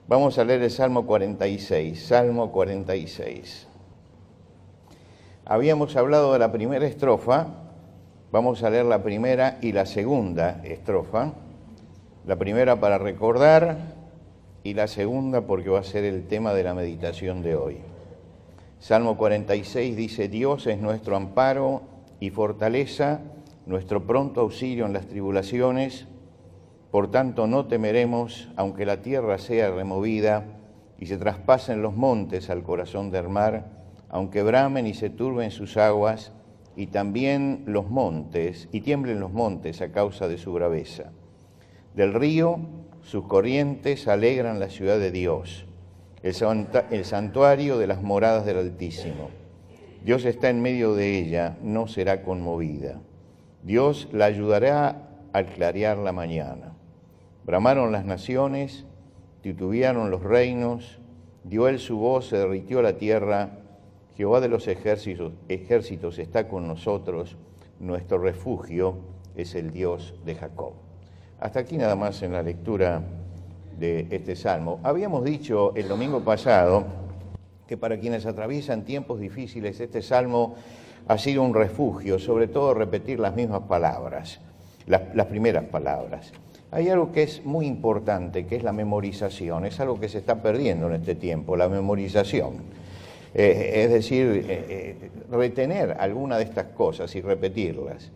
Vamos a leer el Salmo 46, Salmo 46. Habíamos hablado de la primera estrofa, vamos a leer la primera y la segunda estrofa. La primera para recordar y la segunda porque va a ser el tema de la meditación de hoy. Salmo 46 dice: Dios es nuestro amparo y fortaleza, nuestro pronto auxilio en las tribulaciones. Por tanto no temeremos, aunque la tierra sea removida y se traspasen los montes al corazón del mar, aunque bramen y se turben sus aguas, y también los montes, y tiemblen los montes a causa de su braveza. Del río, sus corrientes alegran la ciudad de Dios, el santuario de las moradas del Altísimo. Dios está en medio de ella, no será conmovida. Dios la ayudará al clarear la mañana. Bramaron las naciones, titubearon los reinos, dio él su voz, se derritió la tierra. Jehová de los ejércitos está con nosotros, nuestro refugio es el Dios de Jacob. Hasta aquí nada más en la lectura de este salmo. Habíamos dicho el domingo pasado que para quienes atraviesan tiempos difíciles este salmo ha sido un refugio, sobre todo repetir las mismas palabras, las primeras palabras. Hay algo que es muy importante, que es la memorización, es algo que se está perdiendo en este tiempo, la memorización. Es decir, retener alguna de estas cosas y repetirlas.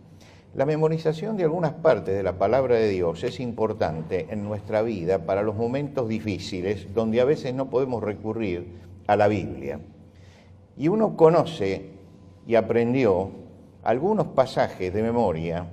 La memorización de algunas partes de la palabra de Dios es importante en nuestra vida para los momentos difíciles donde a veces no podemos recurrir a la Biblia. Y uno conoce y aprendió algunos pasajes de memoria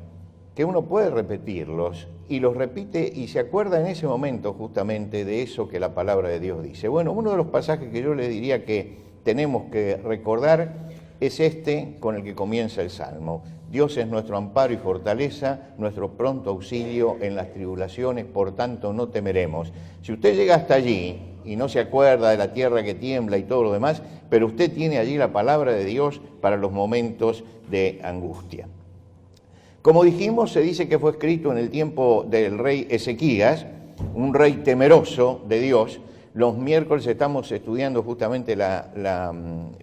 que uno puede repetirlos y los repite y se acuerda en ese momento justamente de eso que la palabra de Dios dice. Bueno, uno de los pasajes que yo le diría que tenemos que recordar es este con el que comienza el Salmo. Dios es nuestro amparo y fortaleza, nuestro pronto auxilio en las tribulaciones, por tanto no temeremos. Si usted llega hasta allí y no se acuerda de la tierra que tiembla y todo lo demás, pero usted tiene allí la palabra de Dios para los momentos de angustia. Como dijimos, se dice que fue escrito en el tiempo del rey Ezequías, un rey temeroso de Dios. Los miércoles estamos estudiando justamente la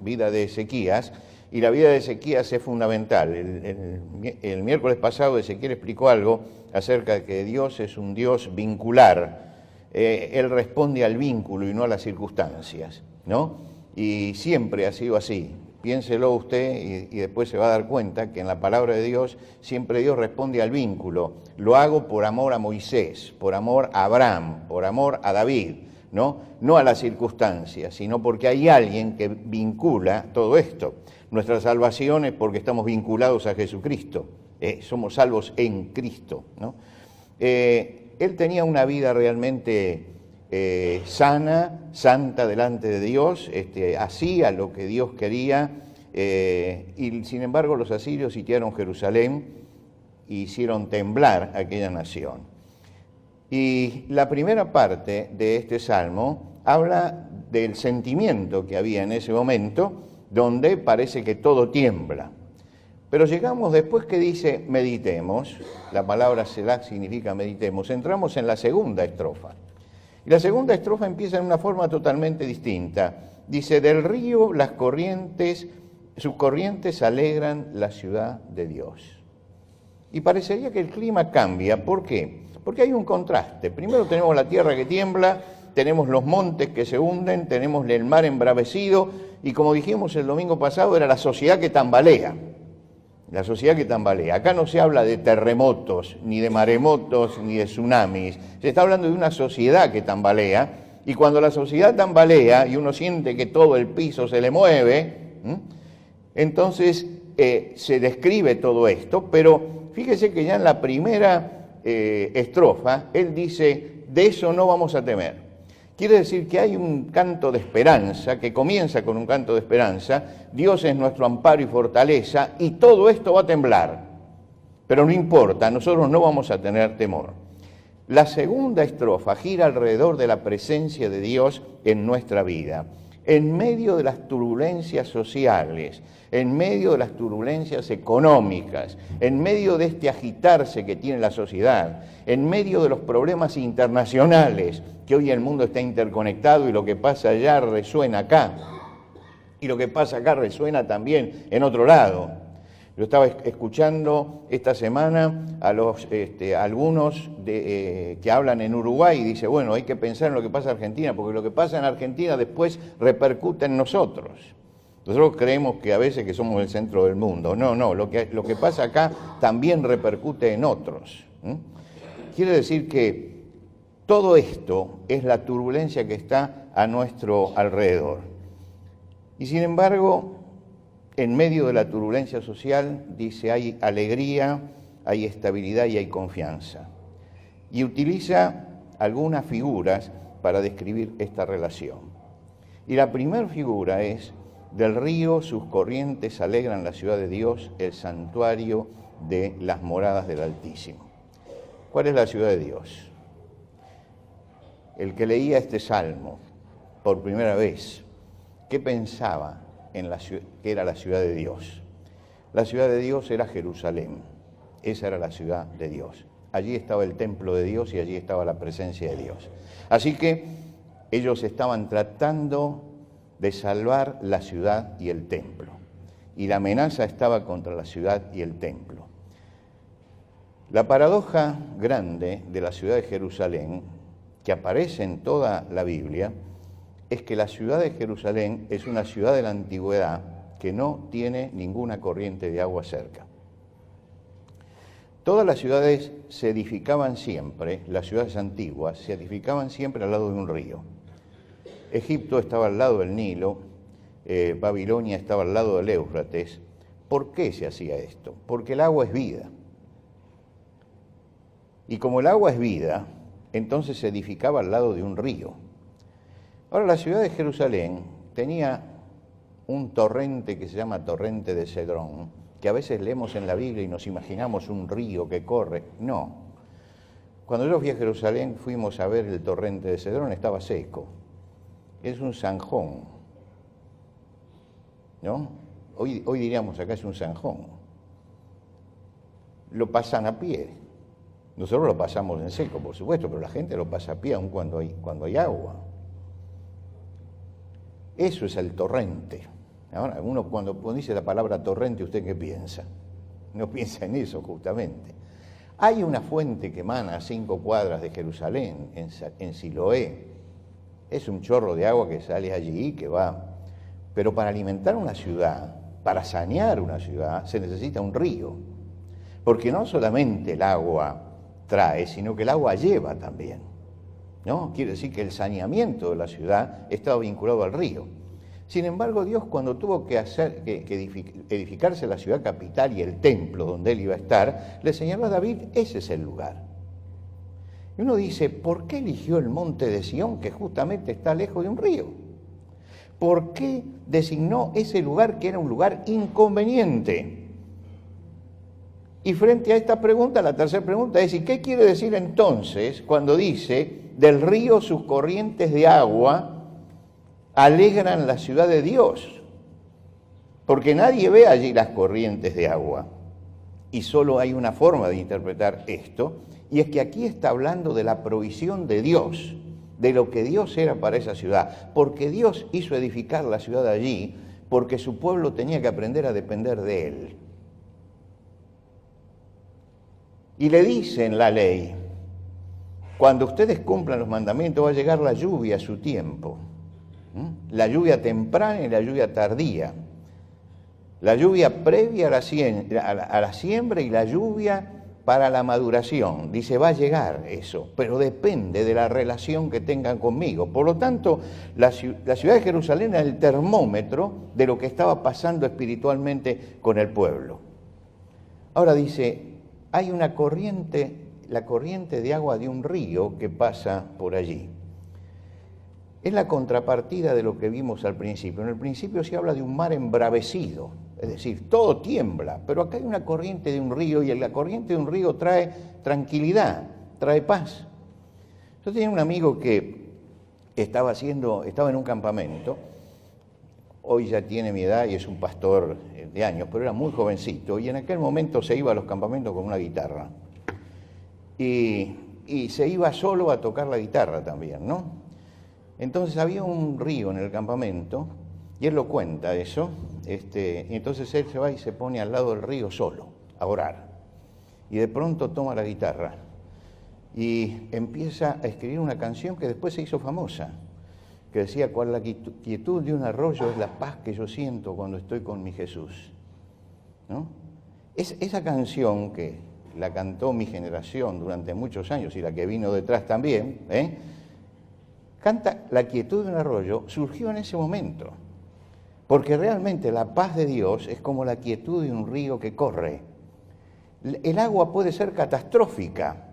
vida de Ezequías, y la vida de Ezequías es fundamental. El miércoles pasado Ezequiel explicó algo acerca de que Dios es un Dios vincular. Él responde al vínculo y no a las circunstancias, ¿no? Y siempre ha sido así. Piénselo usted y después se va a dar cuenta que en la palabra de Dios siempre Dios responde al vínculo. Lo hago por amor a Moisés, por amor a Abraham, por amor a David, no a las circunstancias, sino porque hay alguien que vincula todo esto. Nuestra salvación es porque estamos vinculados a Jesucristo, somos salvos en Cristo, ¿no? Él tenía una vida realmente sana, santa delante de Dios, hacía lo que Dios quería, y sin embargo los asirios sitiaron Jerusalén e hicieron temblar aquella nación. Y la primera parte de este salmo habla del sentimiento que había en ese momento, donde parece que todo tiembla. Pero llegamos después que dice meditemos, la palabra Selah significa meditemos, entramos en la segunda estrofa. Y la segunda estrofa empieza en una forma totalmente distinta. Dice: del río las corrientes, sus corrientes alegran la ciudad de Dios. Y parecería que el clima cambia. ¿Por qué? Porque hay un contraste. Primero tenemos la tierra que tiembla, tenemos los montes que se hunden, tenemos el mar embravecido, y como dijimos el domingo pasado, era la sociedad que tambalea. La sociedad que tambalea. Acá no se habla de terremotos, ni de maremotos, ni de tsunamis. Se está hablando de una sociedad que tambalea, y cuando la sociedad tambalea y uno siente que todo el piso se le mueve, entonces se describe todo esto, pero fíjese que ya en la primera estrofa, él dice: de eso no vamos a temer. Quiere decir que hay un canto de esperanza, que comienza con un canto de esperanza. Dios es nuestro amparo y fortaleza, y todo esto va a temblar. Pero no importa, nosotros no vamos a tener temor. La segunda estrofa gira alrededor de la presencia de Dios en nuestra vida. en medio de las turbulencias sociales, en medio de las turbulencias económicas, en medio de este agitarse que tiene la sociedad, en medio de los problemas internacionales, que hoy el mundo está interconectado y lo que pasa allá resuena acá, y lo que pasa acá resuena también en otro lado. Yo estaba escuchando esta semana a algunos que hablan en Uruguay y dice, bueno, hay que pensar en lo que pasa en Argentina, porque lo que pasa en Argentina después repercute en nosotros. Nosotros creemos que a veces que somos el centro del mundo. No, lo que pasa acá también repercute en otros. Quiere decir que todo esto es la turbulencia que está a nuestro alrededor. Y sin embargo, en medio de la turbulencia social, dice, hay alegría, hay estabilidad y hay confianza. Y utiliza algunas figuras para describir esta relación. Y la primera figura es, del río sus corrientes alegran la ciudad de Dios, el santuario de las moradas del Altísimo. ¿Cuál es la ciudad de Dios? El que leía este salmo por primera vez, ¿qué pensaba en que era la ciudad de Dios? La ciudad de Dios era Jerusalén, esa era la ciudad de Dios. Allí estaba el templo de Dios y allí estaba la presencia de Dios. Así que ellos estaban tratando de salvar la ciudad y el templo. Y la amenaza estaba contra la ciudad y el templo. La paradoja grande de la ciudad de Jerusalén, que aparece en toda la Biblia, es que la ciudad de Jerusalén es una ciudad de la antigüedad que no tiene ninguna corriente de agua cerca. Todas las ciudades se edificaban siempre, las ciudades antiguas, se edificaban siempre al lado de un río. Egipto estaba al lado del Nilo, Babilonia estaba al lado del Éufrates. ¿Por qué se hacía esto? Porque el agua es vida. Y como el agua es vida, entonces se edificaba al lado de un río. Ahora, la ciudad de Jerusalén tenía un torrente que se llama torrente de Cedrón, que a veces leemos en la Biblia y nos imaginamos un río que corre. No. Cuando yo fui a Jerusalén, fuimos a ver el torrente de Cedrón, estaba seco. Es un zanjón, ¿no? Hoy diríamos acá es un zanjón. Lo pasan a pie. Nosotros lo pasamos en seco, por supuesto, pero la gente lo pasa a pie aun cuando hay agua. Eso es el torrente. Ahora, uno cuando dice la palabra torrente, ¿usted qué piensa? No piensa en eso, justamente. Hay una fuente que emana a 5 cuadras de Jerusalén, en Siloé. Es un chorro de agua que sale allí y que va. Pero para alimentar una ciudad, para sanear una ciudad, se necesita un río. Porque no solamente el agua trae, sino que el agua lleva también, ¿no? Quiere decir que el saneamiento de la ciudad estaba vinculado al río. Sin embargo, Dios, cuando tuvo que edificarse la ciudad capital y el templo donde él iba a estar, le señaló a David, ese es el lugar. Y uno dice, ¿por qué eligió el monte de Sión, que justamente está lejos de un río? ¿Por qué designó ese lugar que era un lugar inconveniente? Y frente a esta pregunta, la tercera pregunta es, ¿y qué quiere decir entonces cuando dice, del río sus corrientes de agua alegran la ciudad de Dios? Porque nadie ve allí las corrientes de agua. Y solo hay una forma de interpretar esto, y es que aquí está hablando de la provisión de Dios, de lo que Dios era para esa ciudad, porque Dios hizo edificar la ciudad allí, porque su pueblo tenía que aprender a depender de él. Y le dice en la ley, cuando ustedes cumplan los mandamientos va a llegar la lluvia a su tiempo, la lluvia temprana y la lluvia tardía, la lluvia previa a la siembra y la lluvia para la maduración. Dice, va a llegar eso, pero depende de la relación que tengan conmigo. Por lo tanto, la ciudad de Jerusalén era el termómetro de lo que estaba pasando espiritualmente con el pueblo. Ahora dice, hay una corriente, la corriente de agua de un río que pasa por allí. Es la contrapartida de lo que vimos al principio. En el principio se habla de un mar embravecido, es decir, todo tiembla, pero acá hay una corriente de un río y la corriente de un río trae tranquilidad, trae paz. Yo tenía un amigo que estaba en un campamento hoy ya tiene mi edad y es un pastor de años, pero era muy jovencito y en aquel momento se iba a los campamentos con una guitarra. Y se iba solo a tocar la guitarra también, ¿no? Entonces había un río en el campamento, y él lo cuenta eso, y entonces él se va y se pone al lado del río solo, a orar. Y de pronto toma la guitarra y empieza a escribir una canción que después se hizo famosa, que decía: cual la quietud de un arroyo es la paz que yo siento cuando estoy con mi Jesús, ¿no? Esa canción que la cantó mi generación durante muchos años y la que vino detrás también, canta La quietud de un arroyo, surgió en ese momento, porque realmente la paz de Dios es como la quietud de un río que corre. El agua puede ser catastrófica,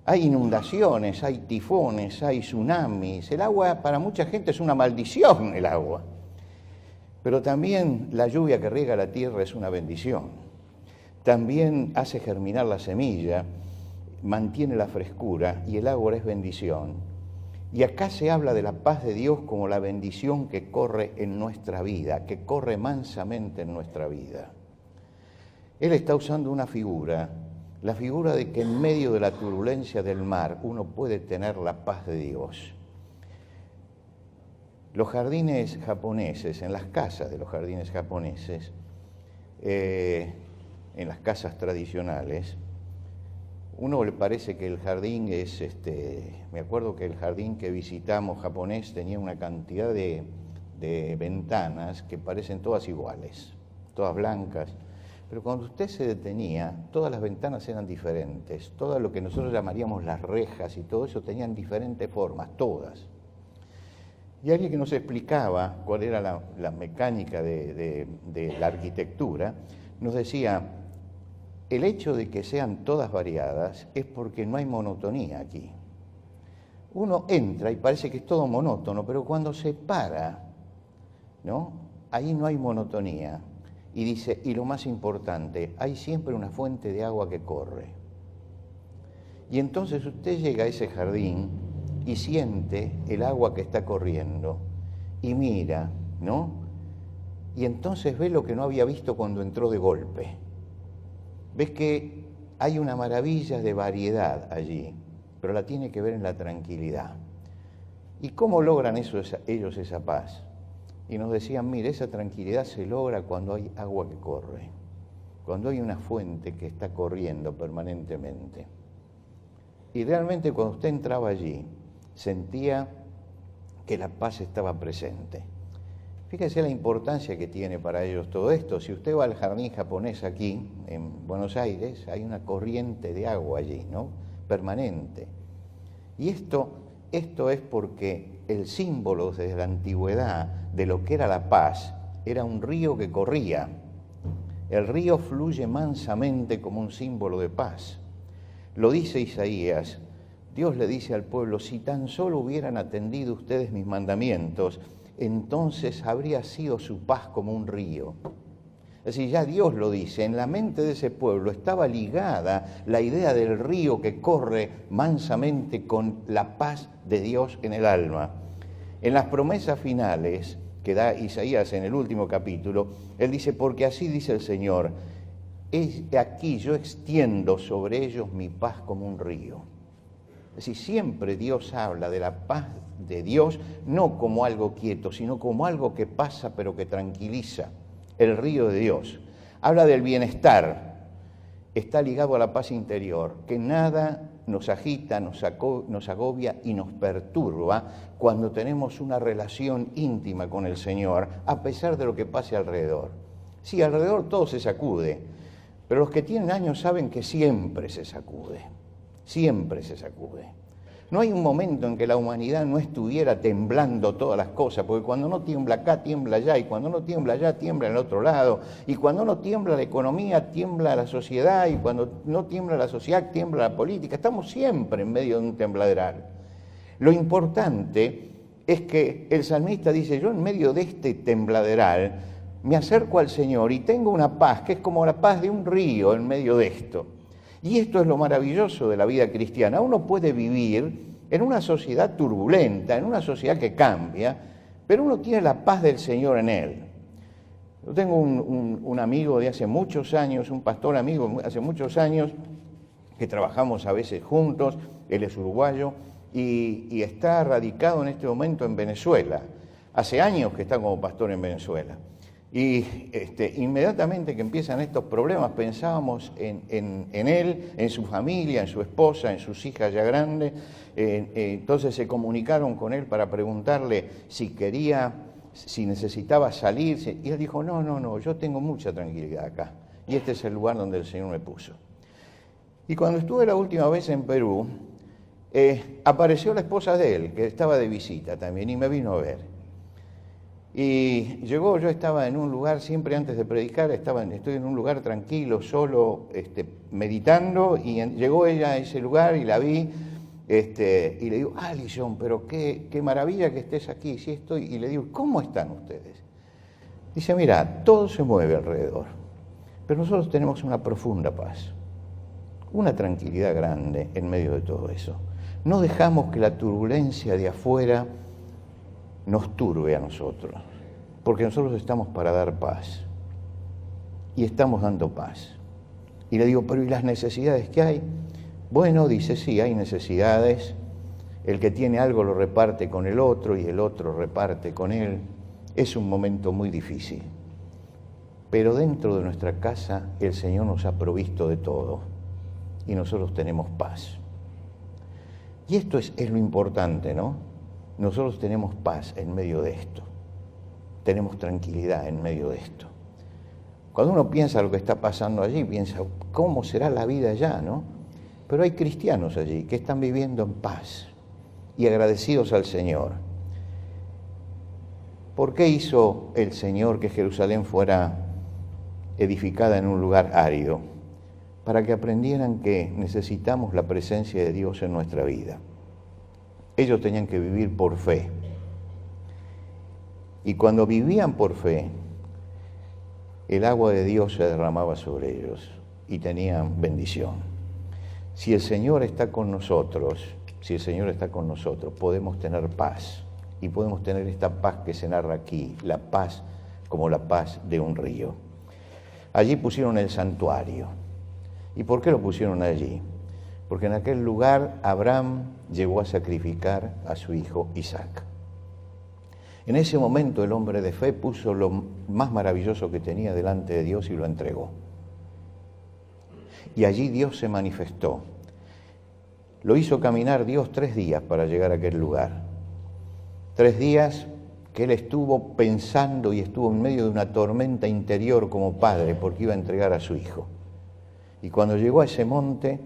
hay inundaciones, hay tifones, hay tsunamis, el agua para mucha gente es una maldición, el agua, pero también la lluvia que riega la tierra es una bendición, también hace germinar la semilla, mantiene la frescura y el agua es bendición. Y acá se habla de la paz de Dios como la bendición que corre en nuestra vida, que corre mansamente en nuestra vida. Él está usando una figura, la figura de que en medio de la turbulencia del mar uno puede tener la paz de Dios. Los jardines japoneses, en las casas de los jardines japoneses, en las casas tradicionales, uno le parece que el jardín es, me acuerdo que el jardín que visitamos japonés tenía una cantidad de ventanas que parecen todas iguales, todas blancas, pero cuando usted se detenía, todas las ventanas eran diferentes, todo lo que nosotros llamaríamos las rejas y todo eso tenían diferentes formas, todas. Y alguien que nos explicaba cuál era la mecánica de la arquitectura, nos decía: el hecho de que sean todas variadas es porque no hay monotonía aquí. Uno entra y parece que es todo monótono, pero cuando se para, ¿no? Ahí no hay monotonía. Y dice, y lo más importante, hay siempre una fuente de agua que corre. Y entonces usted llega a ese jardín y siente el agua que está corriendo y mira, ¿no? Y entonces ve lo que no había visto cuando entró de golpe. Ves que hay una maravilla de variedad allí, pero la tiene que ver en la tranquilidad. ¿Y cómo logran ellos esa paz? Y nos decían, mire, esa tranquilidad se logra cuando hay agua que corre, cuando hay una fuente que está corriendo permanentemente. Y realmente cuando usted entraba allí, sentía que la paz estaba presente. Fíjese la importancia que tiene para ellos todo esto. Si usted va al jardín japonés aquí, en Buenos Aires, hay una corriente de agua allí, ¿no? Permanente. Y esto es porque el símbolo desde la antigüedad de lo que era la paz era un río que corría. El río fluye mansamente como un símbolo de paz. Lo dice Isaías. Dios le dice al pueblo, si tan solo hubieran atendido ustedes mis mandamientos, entonces habría sido su paz como un río. Es decir, ya Dios lo dice, en la mente de ese pueblo estaba ligada la idea del río que corre mansamente con la paz de Dios en el alma. En las promesas finales que da Isaías en el último capítulo, él dice, porque así dice el Señor, aquí yo extiendo sobre ellos mi paz como un río. Es decir, siempre Dios habla de la paz de Dios, no como algo quieto, sino como algo que pasa pero que tranquiliza, el río de Dios. Habla del bienestar, está ligado a la paz interior, que nada nos agita, nos agobia y nos perturba cuando tenemos una relación íntima con el Señor, a pesar de lo que pase alrededor. Sí, alrededor todo se sacude, pero los que tienen años saben que siempre se sacude. Siempre se sacude. No hay un momento en que la humanidad no estuviera temblando todas las cosas, porque cuando no tiembla acá, tiembla allá, y cuando no tiembla allá, tiembla en el otro lado, y cuando no tiembla la economía, tiembla la sociedad, y cuando no tiembla la sociedad, tiembla la política. Estamos siempre en medio de un tembladeral. Lo importante es que el salmista dice, yo en medio de este tembladeral me acerco al Señor y tengo una paz que es como la paz de un río en medio de esto. Y esto es lo maravilloso de la vida cristiana. Uno puede vivir en una sociedad turbulenta, en una sociedad que cambia, pero uno tiene la paz del Señor en él. Yo tengo un amigo de hace muchos años, un pastor amigo hace muchos años, que trabajamos a veces juntos, él es uruguayo, y está radicado en este momento en Venezuela. Hace años que está como pastor en Venezuela. Y inmediatamente que empiezan estos problemas, pensábamos en él, en su familia, en su esposa, en sus hijas ya grandes. Entonces se comunicaron con él para preguntarle si necesitaba salir. Y él dijo, no, yo tengo mucha tranquilidad acá. Y este es el lugar donde el Señor me puso. Y cuando estuve la última vez en Perú, apareció la esposa de él, que estaba de visita también, y me vino a ver. Y llegó, yo estaba en un lugar, siempre antes de predicar, estoy en un lugar tranquilo, solo, meditando, y llegó ella a ese lugar y la vi, y le digo, Alison, pero qué maravilla que estés aquí, sí estoy, y le digo, ¿cómo están ustedes? Dice, mira, todo se mueve alrededor, pero nosotros tenemos una profunda paz, una tranquilidad grande en medio de todo eso. No dejamos que la turbulencia de afuera nos turbe a nosotros, porque nosotros estamos para dar paz, y estamos dando paz. Y le digo, pero ¿y las necesidades que hay? Bueno, dice, sí, hay necesidades, el que tiene algo lo reparte con el otro, y el otro reparte con él. Es un momento muy difícil, pero dentro de nuestra casa el Señor nos ha provisto de todo, y nosotros tenemos paz. Y esto es lo importante, ¿no? Nosotros tenemos paz en medio de esto, tenemos tranquilidad en medio de esto. Cuando uno piensa lo que está pasando allí, piensa, ¿cómo será la vida allá, no? Pero hay cristianos allí que están viviendo en paz y agradecidos al Señor. ¿Por qué hizo el Señor que Jerusalén fuera edificada en un lugar árido? Para que aprendieran que necesitamos la presencia de Dios en nuestra vida. Ellos tenían que vivir por fe. Y cuando vivían por fe, el agua de Dios se derramaba sobre ellos y tenían bendición. Si el Señor está con nosotros, podemos tener paz. Y podemos tener esta paz que se narra aquí, la paz como la paz de un río. Allí pusieron el santuario. ¿Y por qué lo pusieron allí? Porque en aquel lugar Abraham llegó a sacrificar a su hijo Isaac. En ese momento el hombre de fe puso lo más maravilloso que tenía delante de Dios y lo entregó. Y allí Dios se manifestó. Lo hizo caminar Dios 3 días para llegar a aquel lugar. 3 días que él estuvo pensando y estuvo en medio de una tormenta interior como padre porque iba a entregar a su hijo. Y cuando llegó a ese monte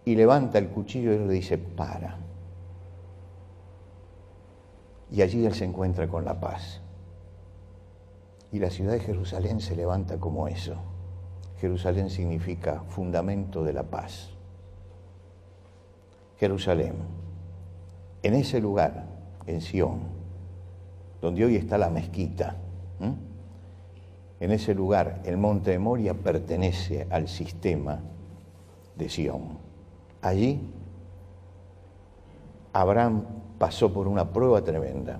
y levanta el cuchillo, él le dice, para. Y allí él se encuentra con la paz. Y la ciudad de Jerusalén se levanta como eso. Jerusalén significa fundamento de la paz. Jerusalén, en ese lugar, en Sión, donde hoy está la mezquita, en ese lugar, el monte de Moria pertenece al sistema de Sión. Allí, Abraham pasó por una prueba tremenda,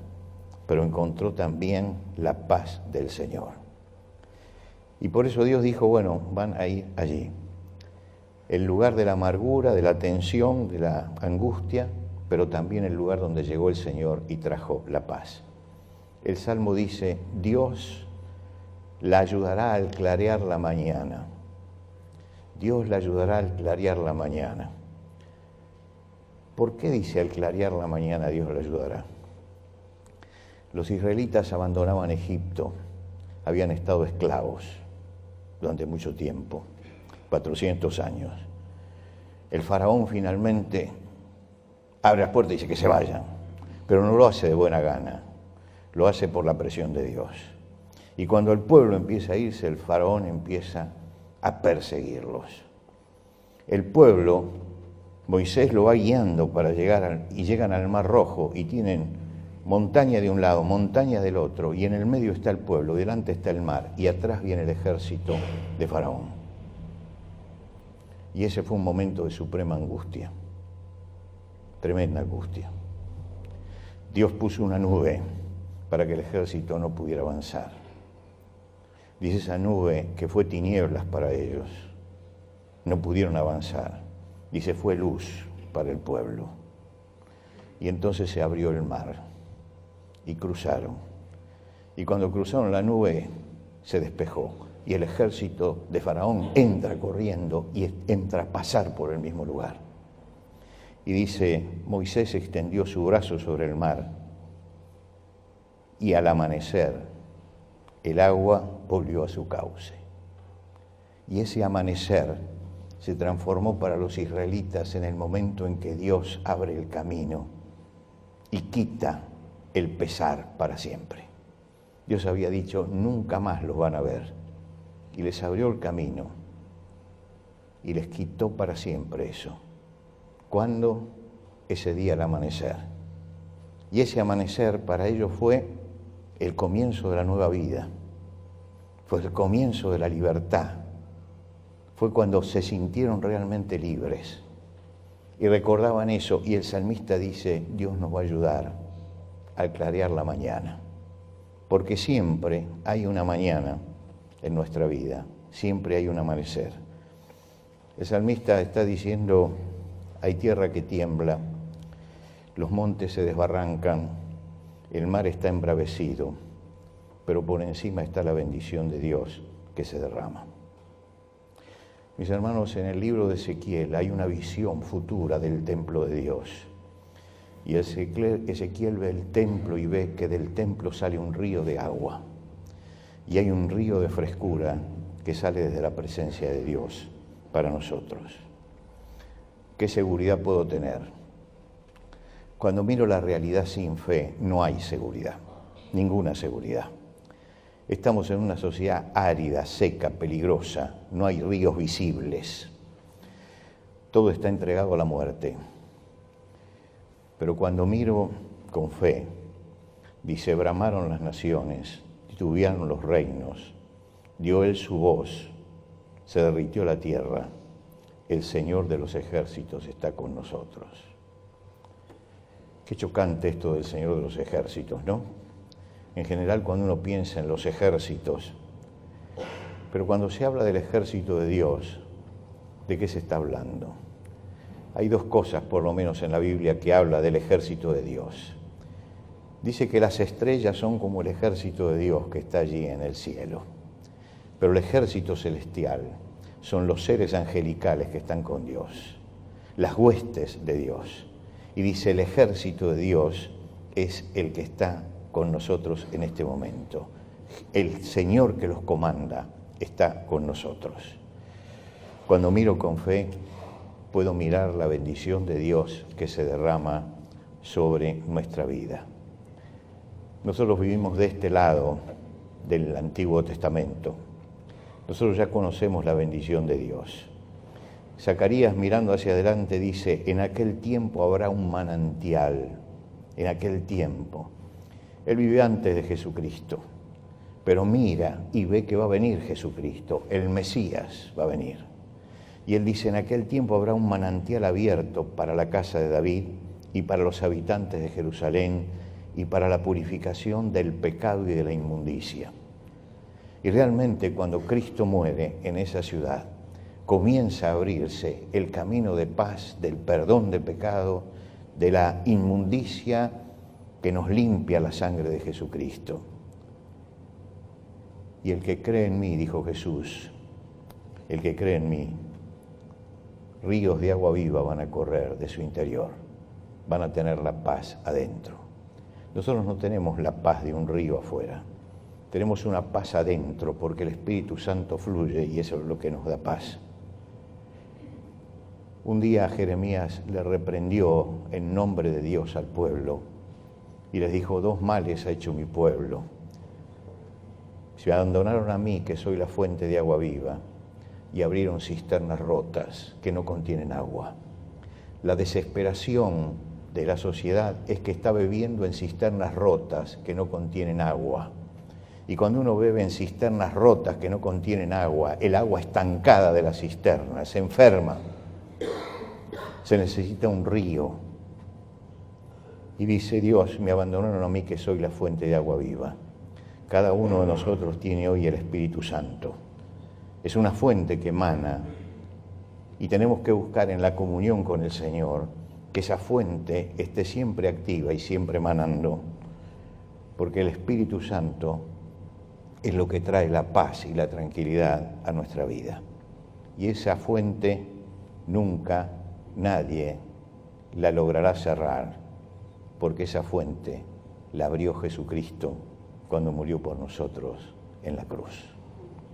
pero encontró también la paz del Señor. Y por eso Dios dijo, bueno, van a ir allí. El lugar de la amargura, de la tensión, de la angustia, pero también el lugar donde llegó el Señor y trajo la paz. El Salmo dice, Dios la ayudará al clarear la mañana. Dios la ayudará al clarear la mañana. ¿Por qué dice al clarear la mañana Dios la ayudará? Los israelitas abandonaban Egipto, habían estado esclavos durante mucho tiempo, 400 años. El faraón finalmente abre las puertas y dice que se vayan, pero no lo hace de buena gana, lo hace por la presión de Dios. Y cuando el pueblo empieza a irse, el faraón empieza a perseguirlos. El pueblo, Moisés lo va guiando para llegar y llegan al Mar Rojo y tienen montaña de un lado, montaña del otro, y en el medio está el pueblo, delante está el mar, y atrás viene el ejército de Faraón. Y ese fue un momento de suprema angustia, tremenda angustia. Dios puso una nube para que el ejército no pudiera avanzar. Dice esa nube que fue tinieblas para ellos, no pudieron avanzar. Dice fue luz para el pueblo. Y entonces se abrió el mar y cruzaron. Y cuando cruzaron la nube se despejó y el ejército de Faraón entra corriendo y entra a pasar por el mismo lugar. Y dice, Moisés extendió su brazo sobre el mar y al amanecer el agua volvió a su cauce. Y ese amanecer se transformó para los israelitas en el momento en que Dios abre el camino y quita el pesar para siempre. Dios había dicho, nunca más los van a ver. Y les abrió el camino y les quitó para siempre eso. ¿Cuándo? Ese día al amanecer. Y ese amanecer para ellos fue el comienzo de la nueva vida. Fue el comienzo de la libertad. Fue cuando se sintieron realmente libres. Y recordaban eso. Y el salmista dice, Dios nos va a ayudar al clarear la mañana. Porque siempre hay una mañana en nuestra vida. Siempre hay un amanecer. El salmista está diciendo, hay tierra que tiembla, los montes se desbarrancan, el mar está embravecido, pero por encima está la bendición de Dios que se derrama. Mis hermanos, en el libro de Ezequiel hay una visión futura del templo de Dios. Y Ezequiel ve el templo y ve que del templo sale un río de agua. Y hay un río de frescura que sale desde la presencia de Dios para nosotros. ¿Qué seguridad puedo tener? Cuando miro la realidad sin fe, no hay seguridad, ninguna seguridad. Estamos en una sociedad árida, seca, peligrosa, no hay ríos visibles. Todo está entregado a la muerte. Pero cuando miro con fe, dice, bramaron las naciones, titubearon los reinos, dio él su voz, se derritió la tierra, el Señor de los ejércitos está con nosotros. Qué chocante esto del Señor de los ejércitos, ¿no? En general cuando uno piensa en los ejércitos, pero cuando se habla del ejército de Dios, ¿de qué se está hablando? Hay dos cosas, por lo menos en la Biblia, que habla del ejército de Dios. Dice que las estrellas son como el ejército de Dios que está allí en el cielo. Pero el ejército celestial son los seres angelicales que están con Dios, las huestes de Dios. Y dice, el ejército de Dios es el que está con nosotros en este momento. El Señor que los comanda está con nosotros. Cuando miro con fe, puedo mirar la bendición de Dios que se derrama sobre nuestra vida. Nosotros vivimos de este lado del Antiguo Testamento. Nosotros ya conocemos la bendición de Dios. Zacarías, mirando hacia adelante, dice, en aquel tiempo habrá un manantial, en aquel tiempo. Él vive antes de Jesucristo, pero mira y ve que va a venir Jesucristo, el Mesías va a venir. Y él dice, en aquel tiempo habrá un manantial abierto para la casa de David y para los habitantes de Jerusalén y para la purificación del pecado y de la inmundicia. Y realmente cuando Cristo muere en esa ciudad, comienza a abrirse el camino de paz, del perdón de pecado, de la inmundicia que nos limpia la sangre de Jesucristo. Y el que cree en mí, dijo Jesús, el que cree en mí, ríos de agua viva van a correr de su interior, van a tener la paz adentro. Nosotros no tenemos la paz de un río afuera, tenemos una paz adentro porque el Espíritu Santo fluye y eso es lo que nos da paz. Un día Jeremías le reprendió en nombre de Dios al pueblo y les dijo, 2 males ha hecho mi pueblo. Se abandonaron a mí, que soy la fuente de agua viva, y abrieron cisternas rotas que no contienen agua. La desesperación de la sociedad es que está bebiendo en cisternas rotas que no contienen agua. Y cuando uno bebe en cisternas rotas que no contienen agua, el agua estancada de la cisterna se enferma. Se necesita un río. Y dice Dios, me abandonaron a mí que soy la fuente de agua viva. Cada uno de nosotros tiene hoy el Espíritu Santo. Es una fuente que emana y tenemos que buscar en la comunión con el Señor que esa fuente esté siempre activa y siempre emanando, porque el Espíritu Santo es lo que trae la paz y la tranquilidad a nuestra vida. Y esa fuente nunca nadie la logrará cerrar, porque esa fuente la abrió Jesucristo cuando murió por nosotros en la cruz.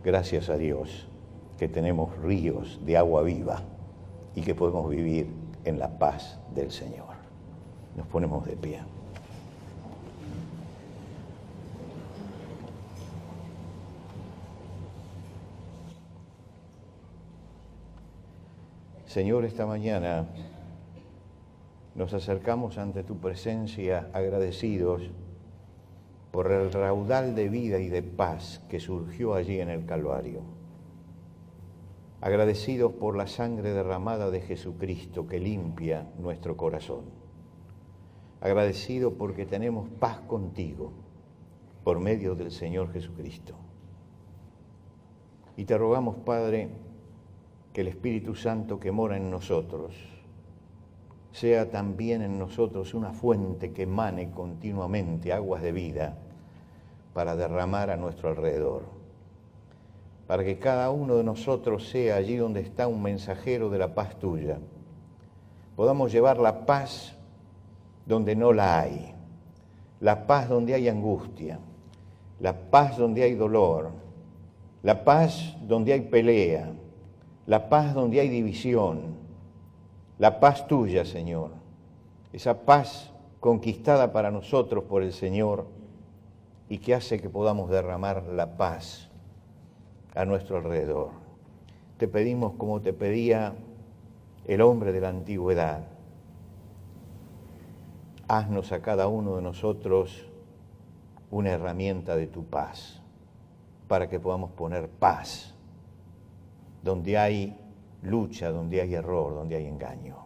Gracias a Dios que tenemos ríos de agua viva y que podemos vivir en la paz del Señor. Nos ponemos de pie. Señor, esta mañana nos acercamos ante tu presencia agradecidos por el raudal de vida y de paz que surgió allí en el Calvario. Agradecidos por la sangre derramada de Jesucristo que limpia nuestro corazón. Agradecidos porque tenemos paz contigo por medio del Señor Jesucristo. Y te rogamos, Padre, que el Espíritu Santo que mora en nosotros sea también en nosotros una fuente que emane continuamente aguas de vida para derramar a nuestro alrededor. Para que cada uno de nosotros sea allí donde está un mensajero de la paz tuya. Podamos llevar la paz donde no la hay, la paz donde hay angustia, la paz donde hay dolor, la paz donde hay pelea, la paz donde hay división, la paz tuya, Señor, esa paz conquistada para nosotros por el Señor y que hace que podamos derramar la paz a nuestro alrededor. Te pedimos como te pedía el hombre de la antigüedad. Haznos a cada uno de nosotros una herramienta de tu paz, para que podamos poner paz donde hay lucha, donde hay error, donde hay engaño.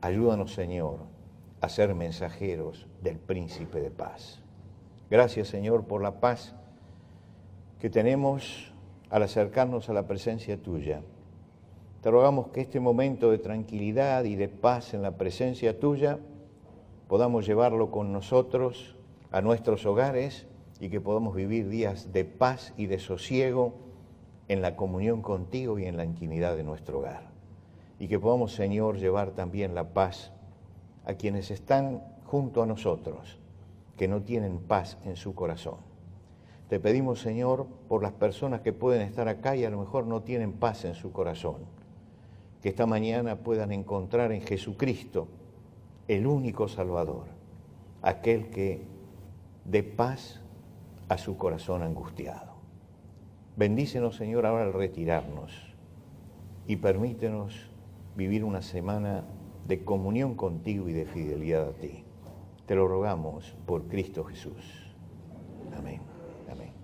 Ayúdanos, Señor, a ser mensajeros del Príncipe de Paz. Gracias, Señor, por la paz que tenemos al acercarnos a la presencia tuya. Te rogamos que este momento de tranquilidad y de paz en la presencia tuya podamos llevarlo con nosotros a nuestros hogares y que podamos vivir días de paz y de sosiego en la comunión contigo y en la intimidad de nuestro hogar. Y que podamos, Señor, llevar también la paz a quienes están junto a nosotros, que no tienen paz en su corazón. Te pedimos, Señor, por las personas que pueden estar acá y a lo mejor no tienen paz en su corazón, que esta mañana puedan encontrar en Jesucristo el único Salvador, aquel que dé paz a su corazón angustiado. Bendícenos, Señor, ahora al retirarnos y permítenos vivir una semana de comunión contigo y de fidelidad a ti. Te lo rogamos por Cristo Jesús. Amén. Amén.